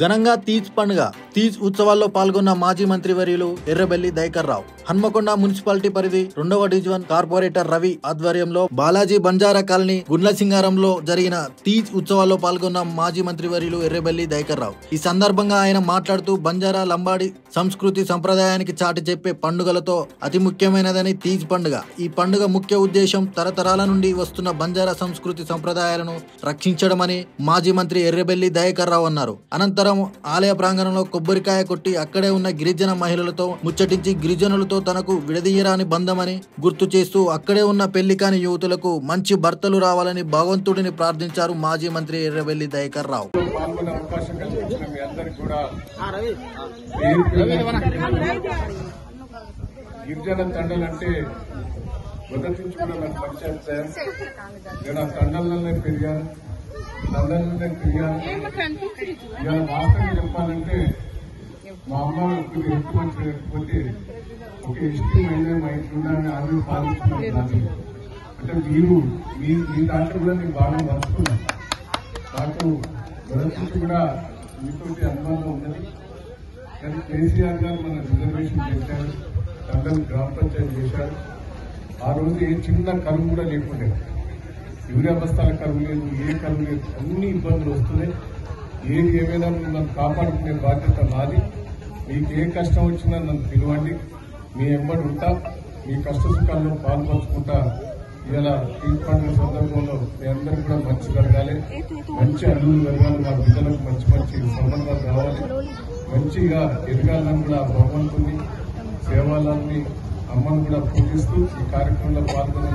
ఘనంగా తీజ్ పండుగ. తీజ్ ఉత్సవాల్లో పాల్గొన్న మాజీ మంత్రివర్యులు ఎర్రబెల్లి దయాకర్ రావు. హన్మకొండ మున్సిపాలిటీ పరిధి 2వ డివిజన్ కార్పొరేటర్ రవి ఆధ్వర్యంలో బాలాజీ బంజారా కాలనీ గుండ్లసింగారంలో జరిగిన తీజ్ ఉత్సవాల్లో పాల్గొన్న మాజీ మంత్రివర్యులు ఎర్రబెల్లి దయాకర్ రావు. ఈ సందర్భంగా ఆయన మాట్లాడుతూ బంజారా లంబాడి సంస్కృతి సంప్రదాయానికి చాటి చెప్పే పండుగలతో అతి ముఖ్యమైనదని తీజ్ పండుగ. ఈ పండుగ ముఖ్య ఉద్దేశం తరతరాల నుండి వస్తున్న బంజారా సంస్కృతి సంప్రదాయాలను రక్షించడమని మాజీ మంత్రి ఎర్రబెల్లి దయాకర్ రావు అన్నారు. అనంతరం ఆలయ ప్రాంగణంలో కొబ్బరికాయ కొట్టి అక్కడే ఉన్న గిరిజన మహిళలతో ముచ్చటించి గిరిజనులతో తనకు విడదీయరాని బంధమని గుర్తు చేస్తూ అక్కడే ఉన్న పెళ్లి కాని యువతులకు మంచి భర్తలు రావాలని భగవంతుడిని ప్రార్థించారు మాజీ మంత్రి ఎర్రబెల్లి దయాకర్ రావు. గిరిజన తండలంటే మొదటి నుంచి కూడా నాకు పరిచయం. నేను ఆ తండలనే పెరిగాను, తండలనే తిరిగాను. ఇలా వాస్తవంగా చెప్పాలంటే మా అమ్మ ఎక్కువ మంచి లేకపోతే ఒక ఎస్టీ మహిళ మా ఇంట్లో ఉండాలని ఆమె పాలిస్తున్నాను. అంటే మీరు మీ దాంట్లో కూడా నేను బాగా మర్చుకున్నాను. నాకు మొదటి నుంచి కూడా మీతోటి అనుబంధం ఉన్నది. కానీ కేసీఆర్ గారు మన రిజర్వేషన్ చేశారు, తండ్రి గ్రామ పంచాయతీ చేశారు. ఆ రోజు ఏ చిన్న కరువు కూడా లేకుండే, యూరియా బస్తాల కరువు లేదు, ఏ కరువు లేదు, అన్ని ఇబ్బందులు వస్తున్నాయి. ఏది ఏమైనా నన్ను కాపాడుకునే బాధ్యత నాది. మీకు ఏ కష్టం వచ్చినా నన్ను పిలవండి, మీ ఎంబడి ఉంటా, మీ కష్ట సుఖాల్లో పాల్పంచుకుంటా. ఇలా ఈ పండుగ సందర్భంలో మీ అందరూ కూడా మంచి కలగాలి, మంచి అల్లులు కలగాలి, మా బిడ్డలకు మంచి మంచి సంబంధాలు రావాలి, మంచిగా ఎదగాలని కూడా భగవంతుని సేవలని అమ్మను కూడా పూజిస్తూ ఈ కార్యక్రమంలో పాల్గొని